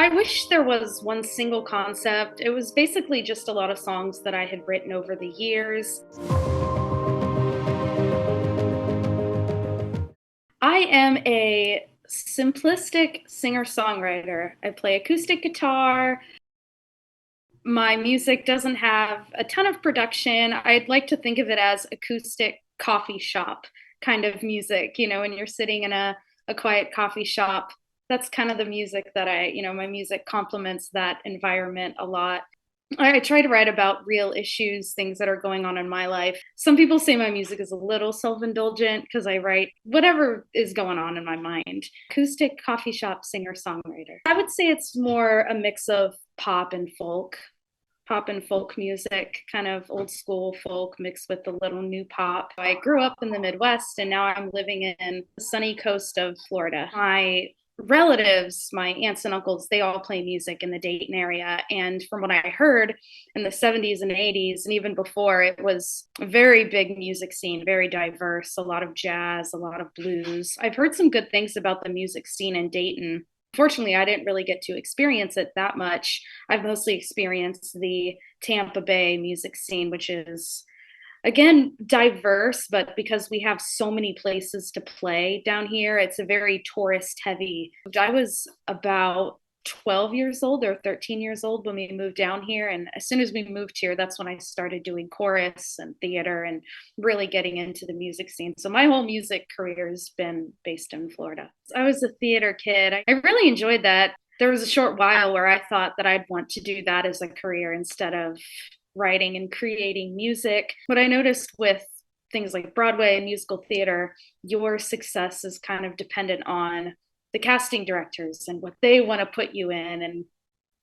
I wish there was one single concept. It was basically just a lot of songs that I had written over the years. I am a simplistic singer-songwriter. I play acoustic guitar. My music doesn't have a ton of production. I'd like to think of it as acoustic coffee shop kind of music, when you're sitting in a quiet coffee shop. That's kind of the music that my music complements that environment a lot. I try to write about real issues, things that are going on in my life. Some people say my music is a little self indulgent because I write whatever is going on in my mind. Acoustic coffee shop singer songwriter. I would say it's more a mix of pop and folk music, kind of old school folk mixed with a little new pop. I grew up in the Midwest and now I'm living in the sunny coast of Florida. My relatives, my aunts and uncles, they all play music in the Dayton area. And from what I heard in the 70s and 80s, and even before, it was a very big music scene, very diverse, a lot of jazz, a lot of blues. I've heard some good things about the music scene in Dayton. Fortunately, I didn't really get to experience it that much. I've mostly experienced the Tampa Bay music scene, which is again diverse, but because we have so many places to play down here, it's a very tourist heavy. I was about 12 years old or 13 years old when we moved down here, and as soon as we moved here, that's when I started doing chorus and theater and really getting into the music scene. So my whole music career has been based in Florida. I was a theater kid. I really enjoyed that. There was a short while where I thought that I'd want to do that as a career instead of writing and creating music. What I noticed with things like Broadway and musical theater, your success is kind of dependent on the casting directors and what they want to put you in. And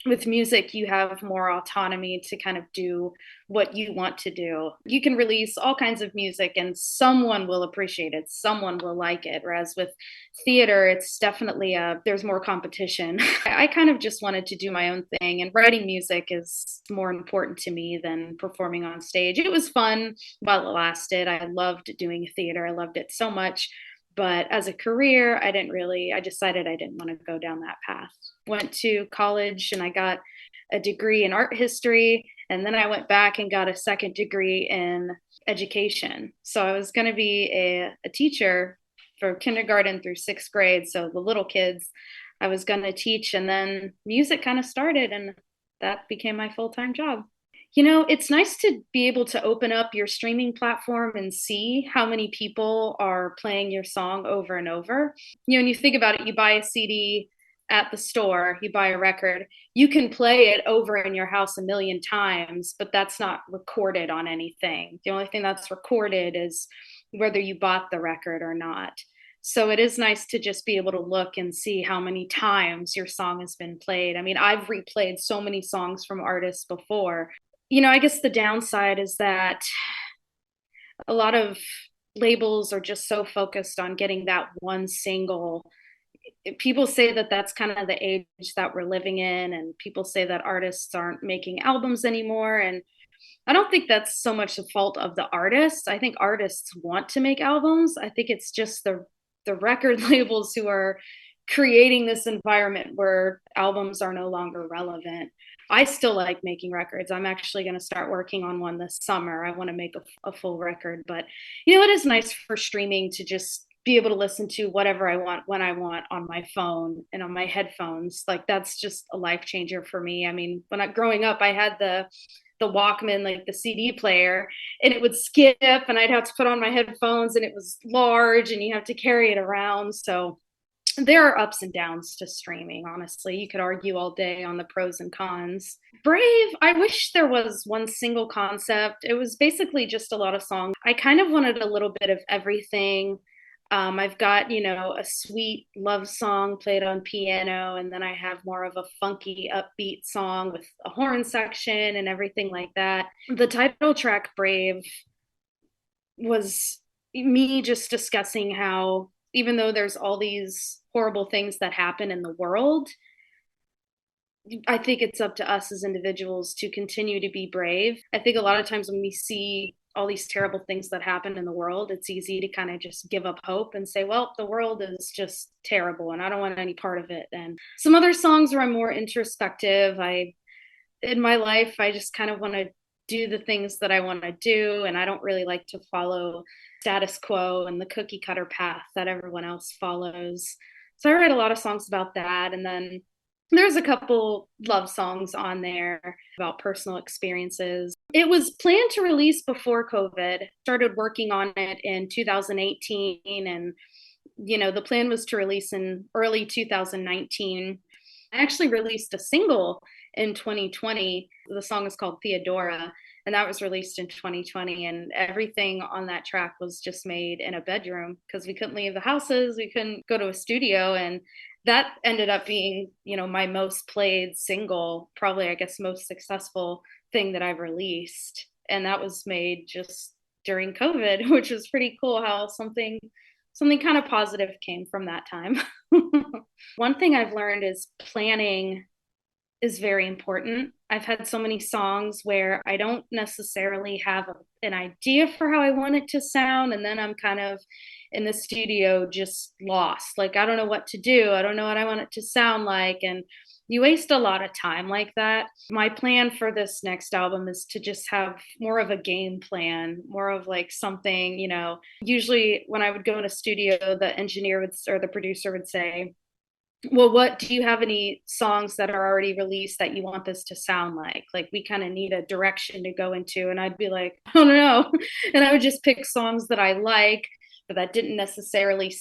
with music, you have more autonomy to kind of do what you want to do. You can release all kinds of music and someone will appreciate it, someone will like it. Whereas with theater, it's definitely there's more competition. I kind of just wanted to do my own thing, and writing music is more important to me than performing on stage. It was fun while it lasted. I loved doing theater. I loved it so much. But as a career, I decided I didn't want to go down that path. Went to college and I got a degree in art history. And then I went back and got a second degree in education. So I was going to be a teacher for kindergarten through sixth grade. So the little kids I was going to teach. And then music kind of started, and that became my full time job. It's nice to be able to open up your streaming platform and see how many people are playing your song over and over. And you think about it, you buy a CD at the store, you buy a record, you can play it over in your house a million times, but that's not recorded on anything. The only thing that's recorded is whether you bought the record or not. So it is nice to just be able to look and see how many times your song has been played. I mean, I've replayed so many songs from artists before. I guess the downside is that a lot of labels are just so focused on getting that one single. People say that that's kind of the age that we're living in, and people say that artists aren't making albums anymore. And I don't think that's so much the fault of the artists. I think artists want to make albums. I think it's just the record labels who are creating this environment where albums are no longer relevant. I still like making records. I'm actually going to start working on one this summer. I want to make a full record, but it is nice for streaming to just be able to listen to whatever I want when I want on my phone and on my headphones. Like, that's just a life changer for me. I mean, growing up, I had the Walkman, like the CD player, and it would skip and I'd have to put on my headphones, and it was large and you have to carry it around. So there are ups and downs to streaming, honestly. You could argue all day on the pros and cons. Brave, I wish there was one single concept. It was basically just a lot of songs. I kind of wanted a little bit of everything. I've got, a sweet love song played on piano, and then I have more of a funky, upbeat song with a horn section and everything like that. The title track, Brave, was me just discussing how, even though there's all these horrible things that happen in the world, I think it's up to us as individuals to continue to be brave. I think a lot of times when we see all these terrible things that happen in the world, it's easy to kind of just give up hope and say, well, the world is just terrible and I don't want any part of it. And some other songs where I'm more introspective. In my life, I just kind of want to do the things that I want to do. And I don't really like to follow status quo and the cookie cutter path that everyone else follows. So I write a lot of songs about that. And then there's a couple love songs on there about personal experiences. It was planned to release before COVID. Started working on it in 2018, and the plan was to release in early 2019. I actually released a single in 2020. The song is called Theodora, and that was released in 2020. And everything on that track was just made in a bedroom because we couldn't leave the houses. We couldn't go to a studio. And that ended up being, my most played single, probably, I guess, most successful thing that I've released. And that was made just during COVID, which was pretty cool how something kind of positive came from that time. One thing I've learned is planning is very important. I've had so many songs where I don't necessarily have an idea for how I want it to sound. And then I'm kind of in the studio just lost. Like, I don't know what to do. I don't know what I want it to sound like. And you waste a lot of time like that. My plan for this next album is to just have more of a game plan, more of like something, usually when I would go in a studio, the engineer would, or the producer would say, well, what do you have any songs that are already released that you want this to sound like? Like, we kind of need a direction to go into. And I'd be like, I don't know. And I would just pick songs that I like, but that didn't necessarily,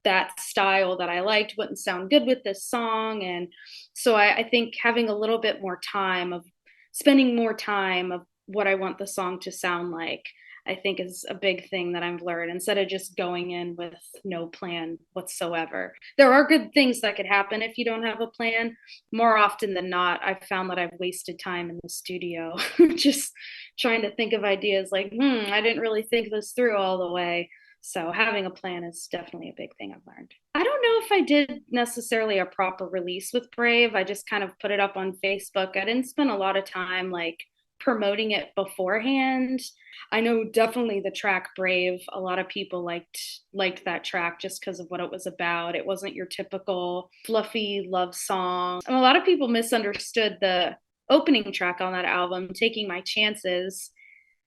that style that I liked wouldn't sound good with this song. And so I think having a little bit more time of spending more time of what I want the song to sound like, I think is a big thing that I've learned instead of just going in with no plan whatsoever. There are good things that could happen if you don't have a plan. More often than not, I've found that I've wasted time in the studio just trying to think of ideas like, I didn't really think this through all the way. So having a plan is definitely a big thing I've learned. I don't know if I did necessarily a proper release with Brave. I just kind of put it up on Facebook. I didn't spend a lot of time like promoting it beforehand. I know definitely the track Brave, a lot of people liked that track just because of what it was about. It wasn't your typical fluffy love song. And a lot of people misunderstood the opening track on that album, Taking My Chances.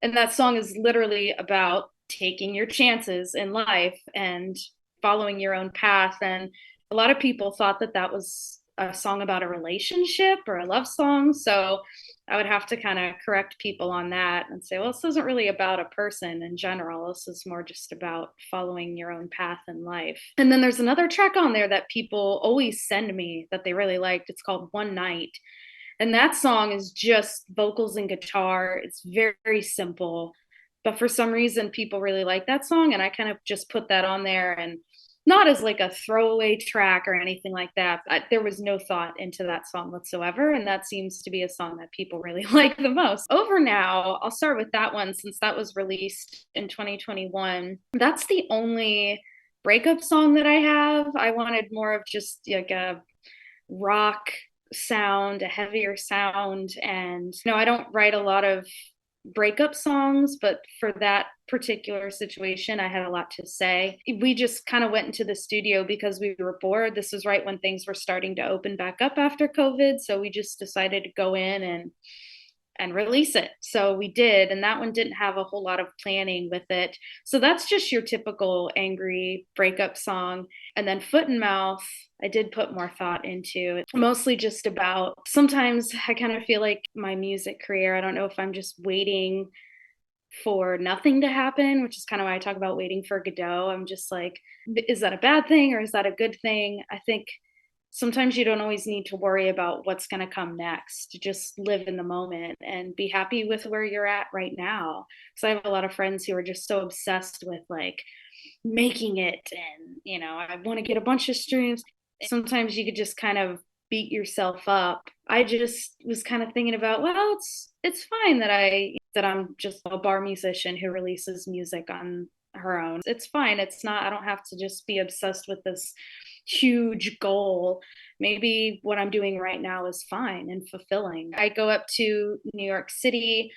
And that song is literally about taking your chances in life and following your own path. And a lot of people thought that that was a song about a relationship or a love song. So I would have to kind of correct people on that and say, well, this isn't really about a person in general. This is more just about following your own path in life. And then there's another track on there that people always send me that they really liked. It's called One Night. And that song is just vocals and guitar. It's very, very simple. But for some reason, people really like that song. And I kind of just put that on there, and not as like a throwaway track or anything like that. There was no thought into that song whatsoever. And that seems to be a song that people really like the most. Over Now, I'll start with that one since that was released in 2021. That's the only breakup song that I have. I wanted more of just like a rock sound, a heavier sound. And I don't write a lot of breakup songs, but for that particular situation, I had a lot to say. We just kind of went into the studio because we were bored. This was right when things were starting to open back up after COVID. So we just decided to go in and release it. So we did. And that one didn't have a whole lot of planning with it. So that's just your typical angry breakup song. And then Foot and Mouth, I did put more thought into it, mostly just about, sometimes I kind of feel like my music career, I don't know if I'm just waiting for nothing to happen, which is kind of why I talk about waiting for Godot. I'm just like, is that a bad thing or is that a good thing? I think sometimes you don't always need to worry about what's going to come next. Just live in the moment and be happy with where you're at right now. So I have a lot of friends who are just so obsessed with like making it and, I want to get a bunch of streams. Sometimes you could just kind of beat yourself up. I just was kind of thinking about, well, it's fine that I'm just a bar musician who releases music on her own. It's fine. It's not, I don't have to just be obsessed with this huge goal. Maybe what I'm doing right now is fine and fulfilling. I go up to New York City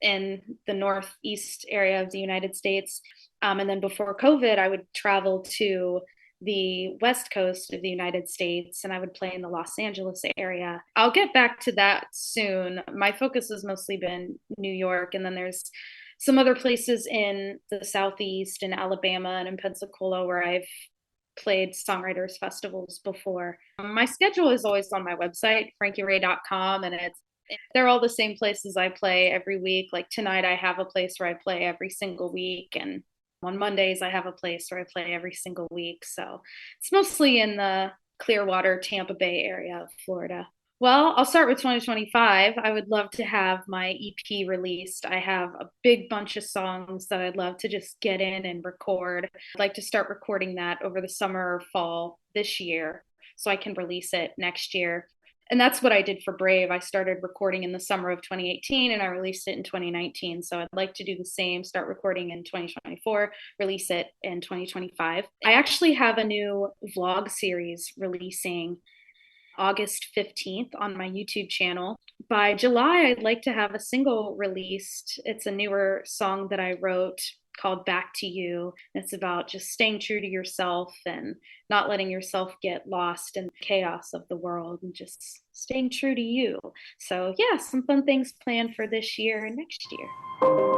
in the northeast area of the United States. And then before COVID, I would travel to the west coast of the United States and I would play in the Los Angeles area. I'll get back to that soon. My focus has mostly been New York, and then there's some other places in the southeast in Alabama and in Pensacola where I've played songwriters festivals before. My schedule is always on my website, frankieraye.com, and they're all the same places I play every week. Like tonight, I have a place where I play every single week, and on Mondays, I have a place where I play every single week. So it's mostly in the Clearwater, Tampa Bay area of Florida. Well, I'll start with 2025. I would love to have my EP released. I have a big bunch of songs that I'd love to just get in and record. I'd like to start recording that over the summer or fall this year so I can release it next year. And that's what I did for Brave. I started recording in the summer of 2018 and I released it in 2019. So I'd like to do the same, start recording in 2024, release it in 2025. I actually have a new vlog series releasing August 15th on my YouTube channel. By July, I'd like to have a single released. It's a newer song that I wrote called Back to You. It's about just staying true to yourself and not letting yourself get lost in the chaos of the world and just staying true to you. So, yeah, some fun things planned for this year and next year.